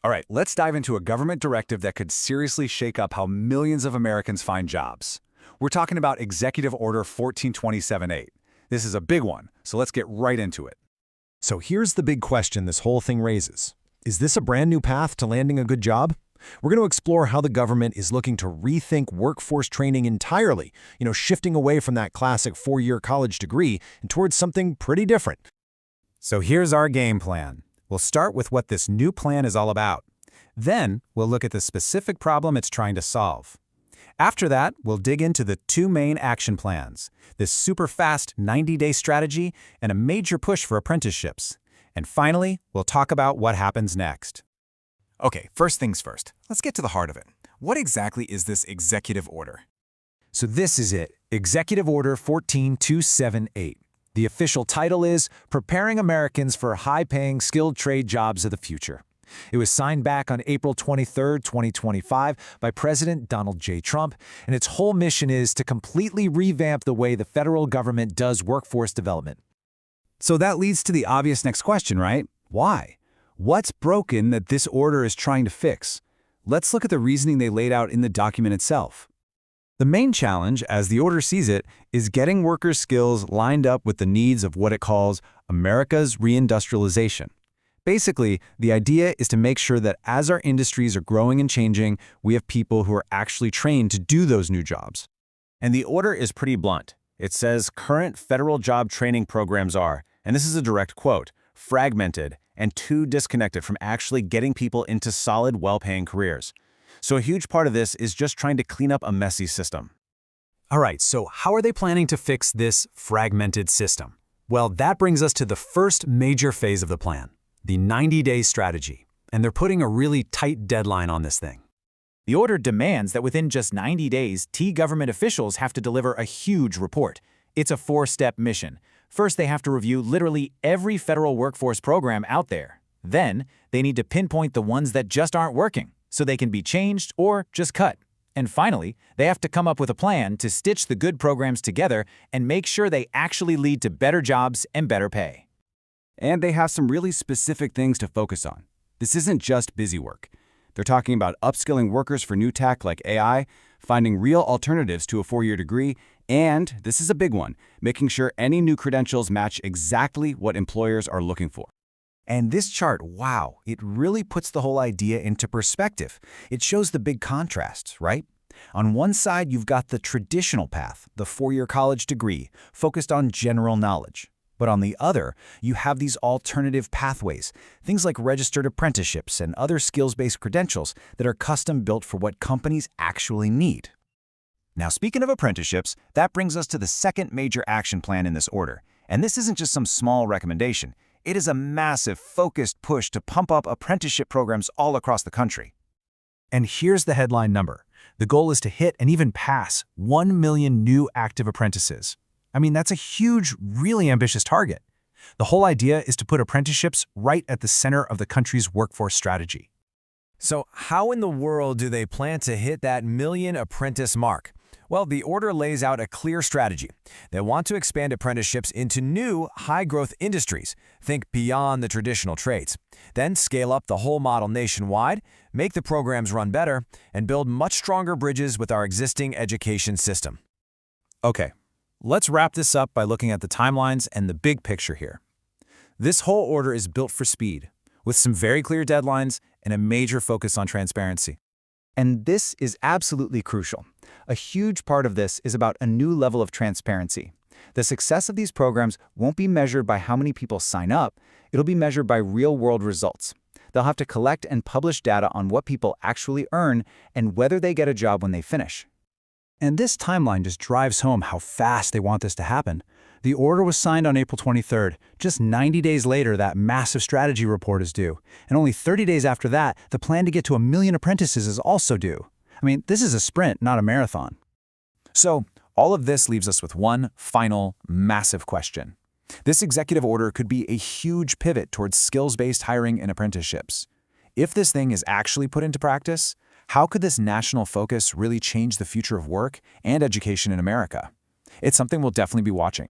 All right, let's dive into a government directive that could seriously shake up how millions of Americans find jobs. We're talking about Executive Order 14278. This is a big one, so let's get right into it. So here's the big question this whole thing raises. Is this a brand new path to landing a good job? We're going to explore how the government is looking to rethink workforce training entirely, shifting away from that classic four-year college degree and towards something pretty different. So here's our game plan. We'll start with what this new plan is all about. Then we'll look at the specific problem it's trying to solve. After that, we'll dig into the two main action plans, this super fast 90-day strategy and a major push for apprenticeships. And finally, we'll talk about what happens next. Okay, first things first. Let's get to the heart of it. What exactly is this executive order? So this is it, Executive Order 14278. The official title is Preparing Americans for High-Paying Skilled Trade Jobs of the Future. It was signed back on April 23, 2025 by President Donald J. Trump, and its whole mission is to completely revamp the way the federal government does workforce development. So that leads to the obvious next question, right? Why? What's broken that this order is trying to fix? Let's look at the reasoning they laid out in the document itself. The main challenge, as the order sees it, is getting workers' skills lined up with the needs of what it calls America's reindustrialization. Basically, the idea is to make sure that as our industries are growing and changing, we have people who are actually trained to do those new jobs. And the order is pretty blunt. It says current federal job training programs are, and this is a direct quote, fragmented and too disconnected from actually getting people into solid, well-paying careers. So a huge part of this is just trying to clean up a messy system. All right, so how are they planning to fix this fragmented system? Well, that brings us to the first major phase of the plan, the 90-day strategy. And they're putting a really tight deadline on this thing. The order demands that within just 90 days, government officials have to deliver a huge report. It's a four-step mission. First, they have to review literally every federal workforce program out there. Then, they need to pinpoint the ones that just aren't working, so they can be changed or just cut. And finally, they have to come up with a plan to stitch the good programs together and make sure they actually lead to better jobs and better pay. And they have some really specific things to focus on. This isn't just busy work. They're talking about upskilling workers for new tech like AI, finding real alternatives to a four-year degree, and, this is a big one, making sure any new credentials match exactly what employers are looking for. And this chart, wow, it really puts the whole idea into perspective. It shows the big contrasts, right? On one side, you've got the traditional path, the four-year college degree, focused on general knowledge. But on the other, you have these alternative pathways, things like registered apprenticeships and other skills-based credentials that are custom-built for what companies actually need. Now, speaking of apprenticeships, that brings us to the second major action plan in this order. And this isn't just some small recommendation. It is a massive, focused push to pump up apprenticeship programs all across the country. And here's the headline number. The goal is to hit and even pass 1 million new active apprentices. I mean, that's a huge, really ambitious target. The whole idea is to put apprenticeships right at the center of the country's workforce strategy. So how in the world do they plan to hit that million apprentice mark? Well, the order lays out a clear strategy. They want to expand apprenticeships into new, high-growth industries. Think beyond the traditional trades. Then scale up the whole model nationwide, make the programs run better, and build much stronger bridges with our existing education system. Okay, let's wrap this up by looking at the timelines and the big picture here. This whole order is built for speed, with some very clear deadlines and a major focus on transparency. And this is absolutely crucial. A huge part of this is about a new level of transparency. The success of these programs won't be measured by how many people sign up, it'll be measured by real-world results. They'll have to collect and publish data on what people actually earn and whether they get a job when they finish. And this timeline just drives home how fast they want this to happen. The order was signed on April 23rd. Just 90 days later, that massive strategy report is due. And only 30 days after that, the plan to get to 1 million apprentices is also due. I mean, this is a sprint, not a marathon. So, all of this leaves us with one final, massive question. This executive order could be a huge pivot towards skills-based hiring and apprenticeships. If this thing is actually put into practice, how could this national focus really change the future of work and education in America? It's something we'll definitely be watching.